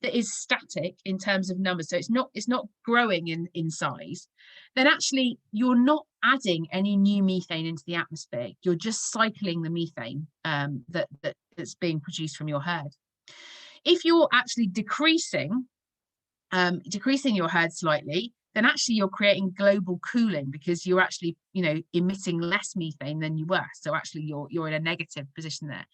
that is static in terms of numbers, so it's not growing in size, then actually you're not adding any new methane into the atmosphere. You're just cycling the methane that's being produced from your herd. If you're actually decreasing your herd slightly, then actually you're creating global cooling, because you're actually emitting less methane than you were. So actually you're in a negative position there.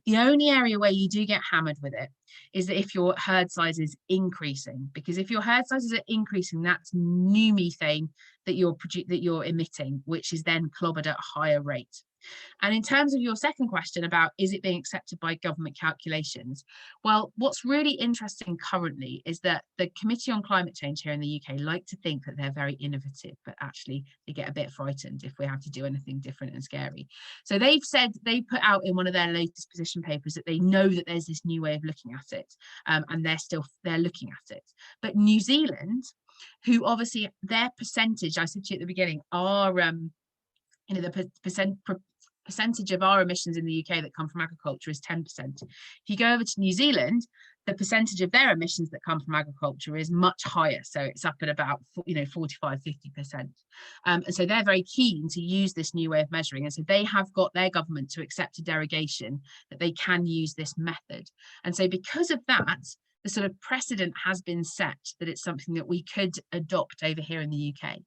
The only area where you do get hammered with it is that if your herd size is increasing, because if your herd sizes are increasing, that's new methane that you're emitting, which is then clobbered at a higher rate. And in terms of your second question about is it being accepted by government calculations, well, what's really interesting currently is that the Committee on Climate Change here in the UK like to think that they're very innovative, but actually they get a bit frightened if we have to do anything different and scary. So they've said, they put out in one of their latest position papers that they know that there's this new way of looking at it, and they're looking at it. But New Zealand, who obviously their percentage, I said to you at the beginning, are the percentage of our emissions in the UK that come from agriculture is 10%. If you go over to New Zealand, the percentage of their emissions that come from agriculture is much higher. So it's up at about 45, 50%. And so they're very keen to use this new way of measuring. And so they have got their government to accept a derogation that they can use this method. And so because of that, the sort of precedent has been set that it's something that we could adopt over here in the UK.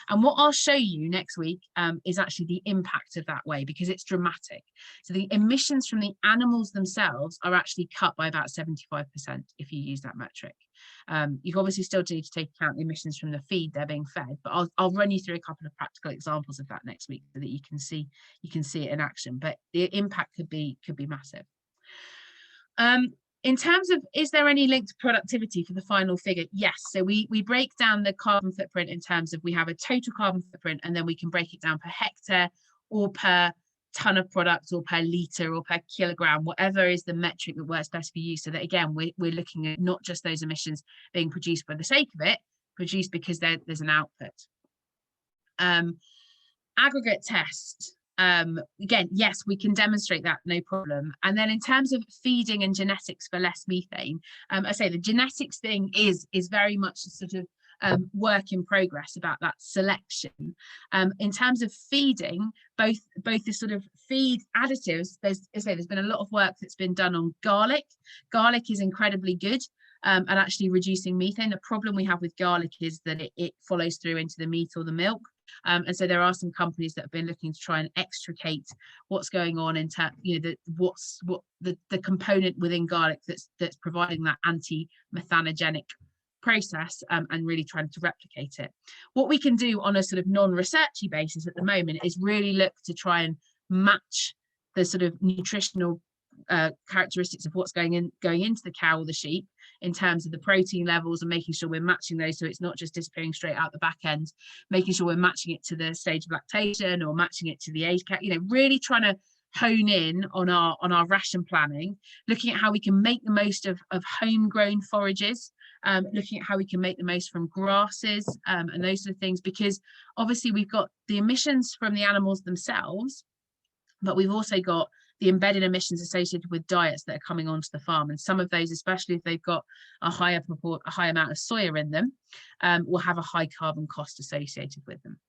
And what I'll show you next week is actually the impact of that way, because it's dramatic. So the emissions from the animals themselves are actually cut by about 75% if you use that metric. You've obviously still need to take account the emissions from the feed they're being fed, but I'll run you through a couple of practical examples of that next week so that you can see it in action. But the impact could be massive. In terms of, is there any link to productivity for the final figure? Yes. So we break down the carbon footprint in terms of, we have a total carbon footprint, and then we can break it down per hectare or per ton of product or per litre or per kilogram, whatever is the metric that works best for you. So that, again, we're looking at not just those emissions being produced for the sake of it, produced because there's an output. Aggregate test. Again, yes, we can demonstrate that, no problem. And then in terms of feeding and genetics for less methane, I say the genetics thing is very much a sort of work in progress about that selection. In terms of feeding, both the sort of feed additives, there's been a lot of work that's been done on garlic. Garlic is incredibly good at actually reducing methane. The problem we have with garlic is that it follows through into the meat or the milk. And so there are some companies that have been looking to try and extricate what's going on in terms, the component within garlic that's providing that anti-methanogenic process, and really trying to replicate it. What we can do on a sort of non-researchy basis at the moment is really look to try and match the sort of nutritional characteristics of what's going into the cow or the sheep in terms of the protein levels, and making sure we're matching those so it's not just disappearing straight out the back end, making sure we're matching it to the stage of lactation or matching it to the age, really trying to hone in on our ration planning, looking at how we can make the most of homegrown forages, looking at how we can make the most from grasses, and those sort of things, because obviously we've got the emissions from the animals themselves, but we've also got the embedded emissions associated with diets that are coming onto the farm, and some of those, especially if they've got a high amount of soya in them, will have a high carbon cost associated with them.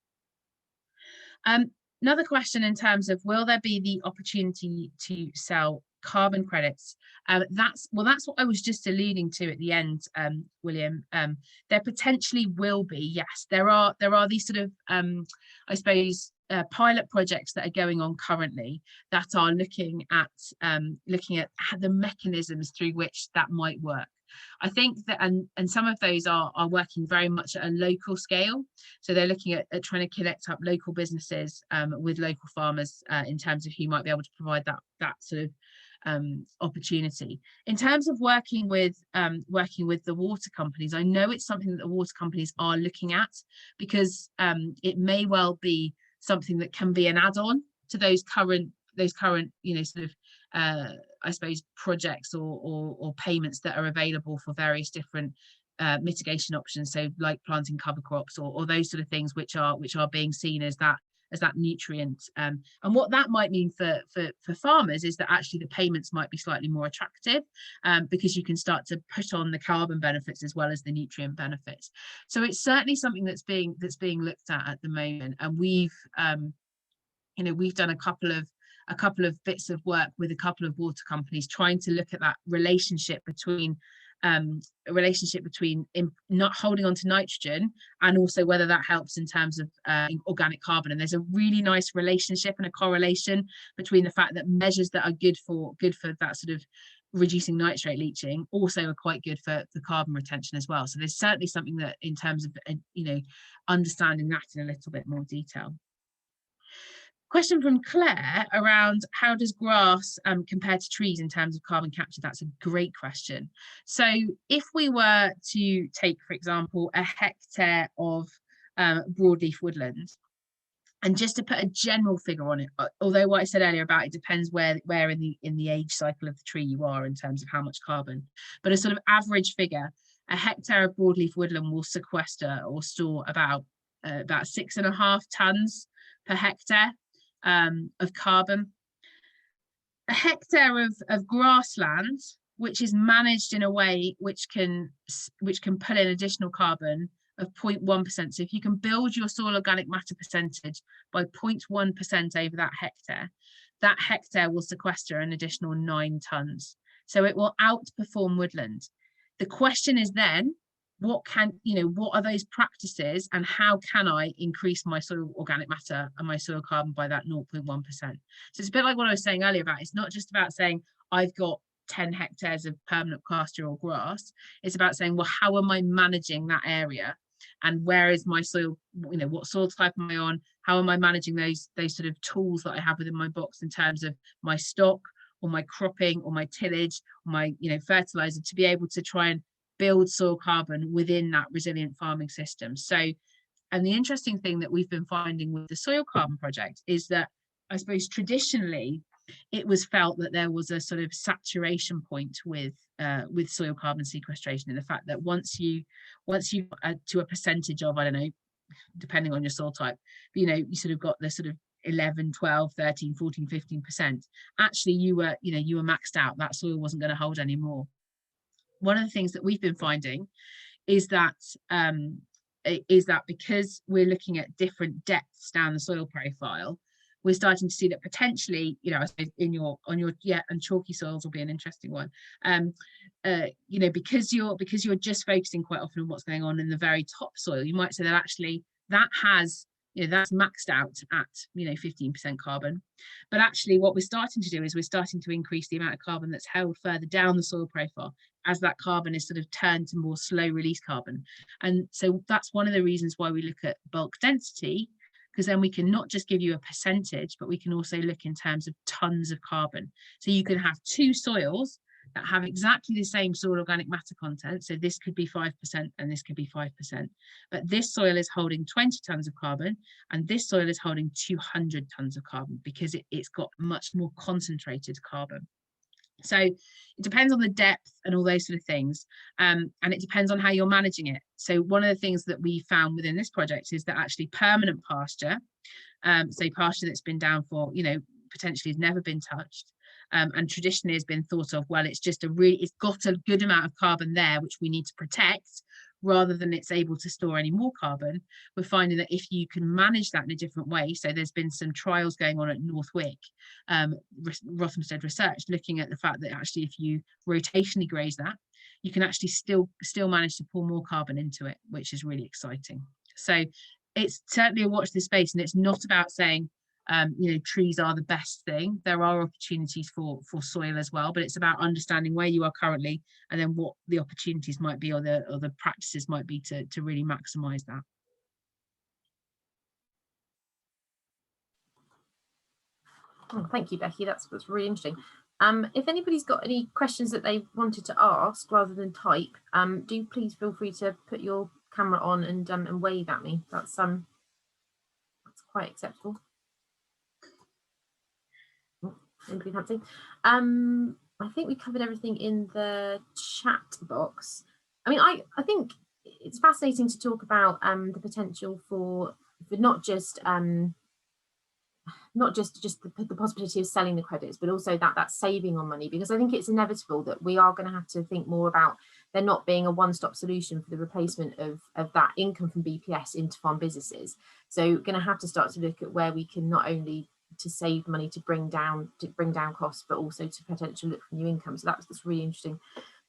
Another question in terms of, will there be the opportunity to sell carbon credits? That's what I was just alluding to at the end, William. There potentially will be, yes. There are these sort of I suppose pilot projects that are going on currently that are looking at the mechanisms through which that might work. I think that, and some of those are working very much at a local scale. So they're looking at trying to connect up local businesses with local farmers in terms of who might be able to provide that sort of opportunity. In terms of working with the water companies, I know it's something that the water companies are looking at, because it may well be something that can be an add-on to those current sort of I suppose projects or payments that are available for various different mitigation options, so like planting cover crops or those sort of things which are being seen as that nutrient, and what that might mean for farmers is that actually the payments might be slightly more attractive, because you can start to put on the carbon benefits as well as the nutrient benefits. So it's certainly something that's being looked at the moment, and we've done a couple of bits of work with a couple of water companies trying to look at that relationship between not holding on to nitrogen, and also whether that helps in terms of organic carbon. And there's a really nice relationship and a correlation between the fact that measures that are good for that sort of reducing nitrate leaching also are quite good for carbon retention as well. So there's certainly something that, in terms of understanding that in a little bit more detail. Question from Claire around, how does grass compare to trees in terms of carbon capture? That's a great question. So if we were to take, for example, a hectare of broadleaf woodland, and just to put a general figure on it, although what I said earlier about it depends where in the age cycle of the tree you are in terms of how much carbon, but a sort of average figure, a hectare of broadleaf woodland will sequester or store about 6.5 tons per hectare of carbon. A hectare of grassland, which is managed in a way which can pull in additional carbon of 0.1%. So if you can build your soil organic matter percentage by 0.1% over that hectare will sequester an additional 9 tons. So it will outperform woodland. The question is then, what are those practices, and how can I increase my soil organic matter and my soil carbon by that 0.1%? So it's a bit like what I was saying earlier about, it's not just about saying I've got 10 hectares of permanent pasture or grass. It's about saying, well, how am I managing that area, and where is my soil, what soil type am I on, how am I managing those sort of tools that I have within my box in terms of my stock, or my cropping or my tillage or my fertilizer to be able to try and build soil carbon within that resilient farming system. So, and the interesting thing that we've been finding with the soil carbon project is that, I suppose traditionally it was felt that there was a sort of saturation point with soil carbon sequestration, in the fact that once you to a percentage of, I don't know, depending on your soil type, you sort of got the sort of 11, 12, 13, 14, 15%. Actually, you were maxed out. That soil wasn't going to hold anymore. One of the things that we've been finding is that because we're looking at different depths down the soil profile, we're starting to see that potentially, I suppose on your and chalky soils will be an interesting one. Because you're just focusing quite often on what's going on in the very top soil, you might say that actually that has, that's maxed out at 15% carbon. But actually what we're starting to do is we're starting to increase the amount of carbon that's held further down the soil profile, as that carbon is sort of turned to more slow release carbon. And so that's one of the reasons why we look at bulk density, because then we can not just give you a percentage, but we can also look in terms of tons of carbon. So you can have two soils that have exactly the same soil organic matter content. So this could be 5% and this could be 5%. But this soil is holding 20 tons of carbon and this soil is holding 200 tons of carbon, because it's got much more concentrated carbon. So it depends on the depth and all those sort of things, and it depends on how you're managing it. So one of the things that we found within this project is that actually permanent pasture, so pasture that's been down for potentially has never been touched, and traditionally has been thought of, well, it's got a good amount of carbon there which we need to protect, rather than it's able to store any more carbon. We're finding that if you can manage that in a different way, so there's been some trials going on at Northwick, Rothamsted Research, looking at the fact that actually if you rotationally graze that, you can actually still manage to pour more carbon into it, which is really exciting. So it's certainly a watch this space, and it's not about saying trees are the best thing. There are opportunities for soil as well, but it's about understanding where you are currently and then what the opportunities might be, or the practices might be to really maximize that. Oh, thank you, Becky. That's really interesting. If anybody's got any questions that they wanted to ask rather than type, do please feel free to put your camera on and wave at me. That's quite acceptable. Anybody fancy? I think we covered everything in the chat box. I mean, I think it's fascinating to talk about the potential for not just the possibility of selling the credits, but also that saving on money, because I think it's inevitable that we are going to have to think more about there not being a one-stop solution for the replacement of that income from BPS into farm businesses. So we're going to have to start to look at where we can not only to save money to bring down costs, but also to potentially look for new income. So that's really interesting.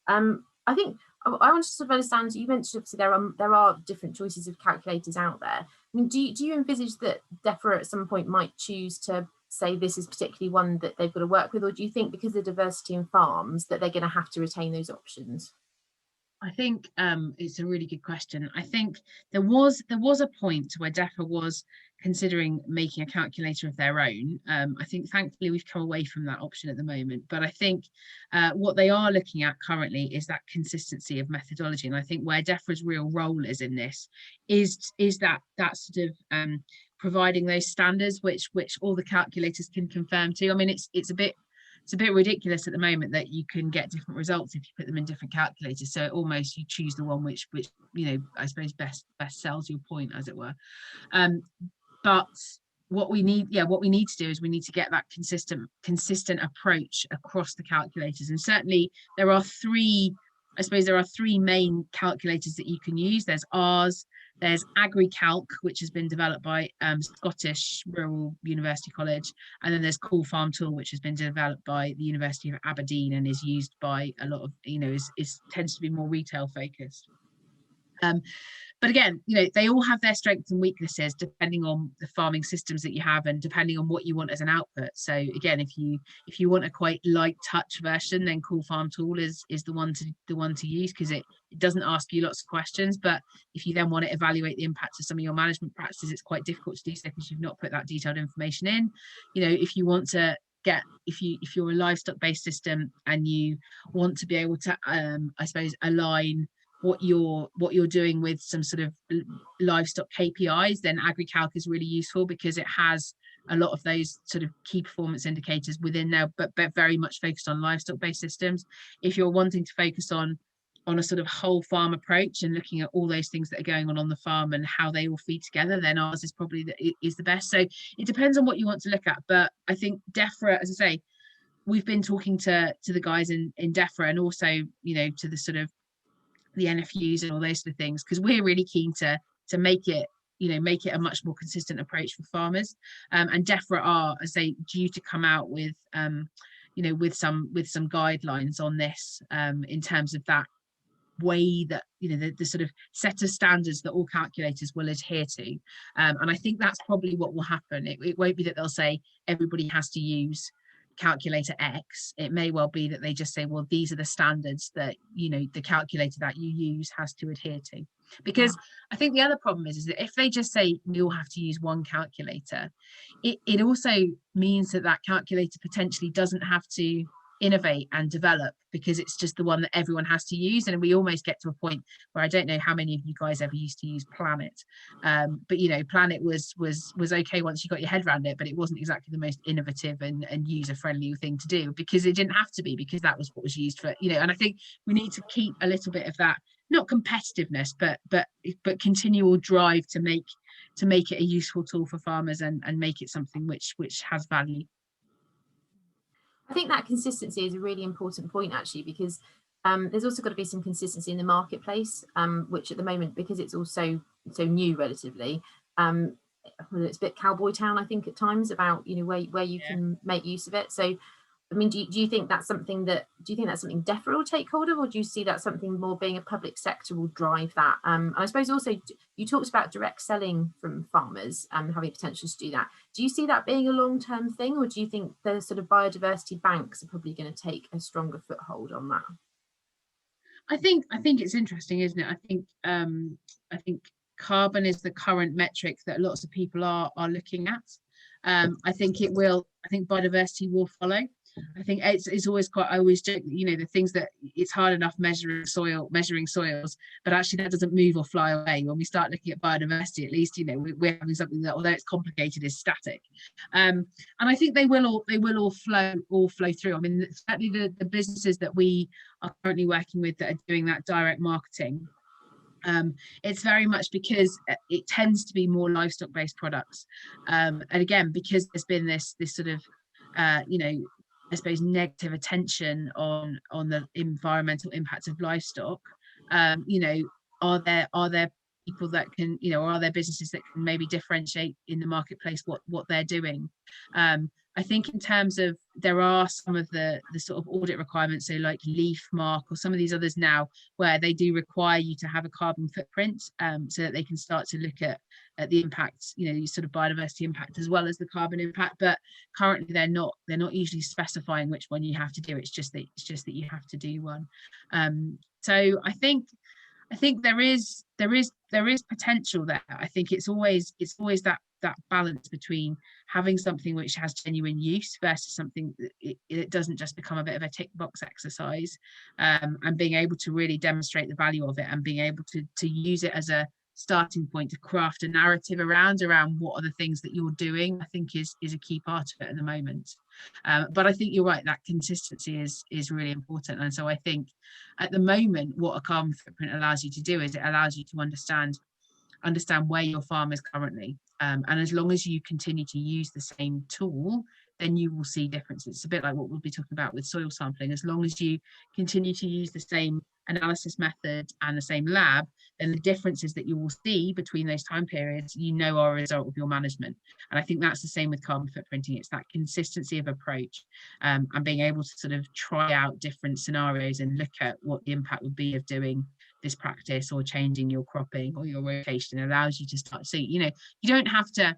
I think I want to sort of understand, you mentioned obviously there are different choices of calculators out there. I mean, do you envisage that DEFRA at some point might choose to say this is particularly one that they've got to work with, or do you think because of the diversity in farms that they're going to have to retain those options? I think it's a really good question. I think there was a point where DEFRA was considering making a calculator of their own. I think thankfully we've come away from that option at the moment, but I think what they are looking at currently is that consistency of methodology, and I think where DEFRA's real role is in this is that sort of providing those standards which all the calculators can confirm to. I mean, it's a bit ridiculous at the moment that you can get different results if you put them in different calculators. So almost you choose the one which I suppose best sells your point, as it were. But what we need to do is we need to get that consistent approach across the calculators. And certainly there are three main calculators that you can use. There's ours, there's AgriCalc, which has been developed by Scottish Rural University College, and then there's Cool Farm Tool, which has been developed by the University of Aberdeen and is used by a lot of, tends to be more retail focused. But again, they all have their strengths and weaknesses depending on the farming systems that you have and depending on what you want as an output. So again, if you want a quite light touch version, then Cool Farm Tool is the one to use, because it doesn't ask you lots of questions. But if you then want to evaluate the impact of some of your management practices, it's quite difficult to do so because you've not put that detailed information in. If you want to get, if you're a livestock based system and you want to be able to I suppose align what you're doing with some sort of livestock KPIs, then AgriCalc is really useful because it has a lot of those sort of key performance indicators within there, but very much focused on livestock based systems. If you're wanting to focus on a sort of whole farm approach and looking at all those things that are going on the farm and how they all feed together, then ours is probably the best. So it depends on what you want to look at, but I think DEFRA, as I say, we've been talking to the guys in DEFRA, and also, you know, to the sort of the NFUs and all those sort of things, because we're really keen to make it, you know, make it a much more consistent approach for farmers. And DEFRA are, as they due to come out with you know, with some guidelines on this, in terms of that way that, you know, the sort of set of standards that all calculators will adhere to. And I think that's probably what will happen. It won't be that they'll say everybody has to use calculator X. It may well be that they just say, well, these are the standards that, you know, the calculator that you use has to adhere to. Because I think the other problem is that if they just say we all have to use one calculator, it also means that calculator potentially doesn't have to innovate and develop, because it's just the one that everyone has to use. And we almost get to a point where, I don't know how many of you guys ever used to use Planet, but you know, Planet was okay once you got your head around it, but it wasn't exactly the most innovative and user friendly thing to do, because it didn't have to be, because that was what was used for, you know. And I think we need to keep a little bit of that, not competitiveness, but continual drive to make it a useful tool for farmers and make it something which has value. I think that consistency is a really important point, actually, because there's also got to be some consistency in the marketplace, which at the moment, because it's also so new relatively, it's a bit cowboy town, I think, at times, about, you know, where you can make use of it. So, I mean, do you think that's something DEFRA will take hold of, or do you see that something more being a public sector will drive that? And I suppose also you talked about direct selling from farmers and having potential to do that. Do you see that being a long-term thing, or do you think the sort of biodiversity banks are probably going to take a stronger foothold on that? I think it's interesting, isn't it? I think carbon is the current metric that lots of people are looking at. I think biodiversity will follow. I think it's always I always joke, you know, the things that it's hard enough measuring soils, but actually that doesn't move or fly away. When we start looking at biodiversity, at least, you know, we're having something that, although it's complicated, is static. And I think they will all flow through. I mean, certainly the businesses that we are currently working with that are doing that direct marketing, it's very much because it tends to be more livestock based products, and again, because there's been this sort of you know, I suppose negative attention on the environmental impact of livestock. You know, are there people that can, you know, or are there businesses that can maybe differentiate in the marketplace what they're doing? I think in terms of, there are some of the sort of audit requirements, so like Leaf Mark or some of these others now, where they do require you to have a carbon footprint, so that they can start to look at the impact, you know, sort of biodiversity impact as well as the carbon impact. But currently they're not usually specifying which one you have to do. It's just that you have to do one. So I think there is potential there. I think it's always that balance between having something which has genuine use versus something that it doesn't just become a bit of a tick box exercise, and being able to really demonstrate the value of it and being able to use it as a starting point to craft a narrative around what are the things that you're doing, I think is a key part of it at the moment. But I think you're right, that consistency is really important. And so I think at the moment what a carbon footprint allows you to do is it allows you to understand where your farm is currently, and as long as you continue to use the same tool, then you will see differences. It's a bit like what we'll be talking about with soil sampling. As long as you continue to use the same analysis method and the same lab, then the differences that you will see between those time periods, you know, are a result of your management. And I think that's the same with carbon footprinting. It's that consistency of approach, and being able to sort of try out different scenarios and look at what the impact would be of doing this practice or changing your cropping or your rotation. Allows you to start. So, you know, you don't have to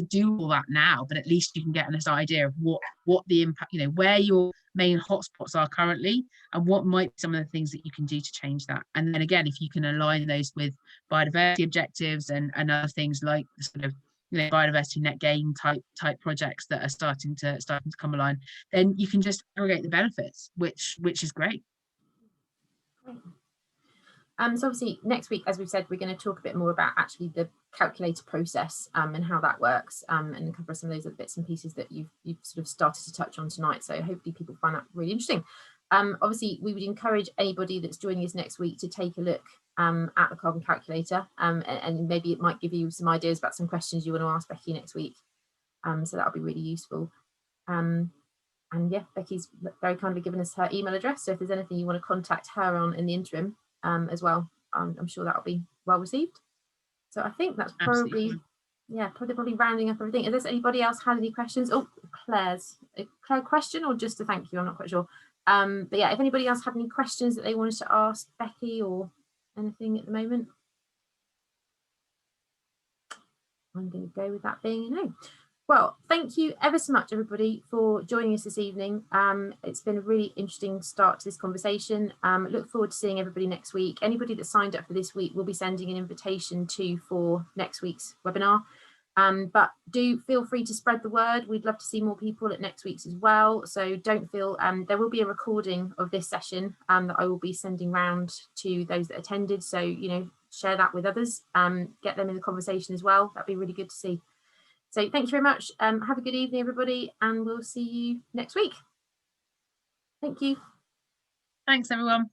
do all that now, but at least you can get an idea of what the impact, you know, where your main hotspots are currently and what might be some of the things that you can do to change that. And then again, if you can align those with biodiversity objectives and other things like the sort of biodiversity net gain type projects that are starting to come along, then you can just aggregate the benefits, which is great. So obviously next week, as we've said, we're going to talk a bit more about actually the calculator process and how that works, and cover some of those other bits and pieces that you've sort of started to touch on tonight. So hopefully people find that really interesting. Obviously, we would encourage anybody that's joining us next week to take a look at the carbon calculator, and maybe it might give you some ideas about some questions you want to ask Becky next week. So that'll be really useful. And yeah, Becky's very kindly given us her email address. So if there's anything you want to contact her on in the interim as well, I'm sure that'll be well received. So I think that's probably, yeah, probably rounding up everything. Has anybody else had any questions? Oh, Claire question, or just a thank you? I'm not quite sure. But yeah, if anybody else had any questions that they wanted to ask Becky or anything at the moment, I'm going to go with that being a no. Well, thank you ever so much, everybody, for joining us this evening. It's been a really interesting start to this conversation. Look forward to seeing everybody next week. Anybody that signed up for this week will be sending an invitation for next week's webinar. But do feel free to spread the word. We'd love to see more people at next week's as well. So don't feel, there will be a recording of this session that I will be sending round to those that attended. So, share that with others, get them in the conversation as well. That'd be really good to see. So thank you very much. Have a good evening, everybody, and we'll see you next week. Thank you. Thanks, everyone.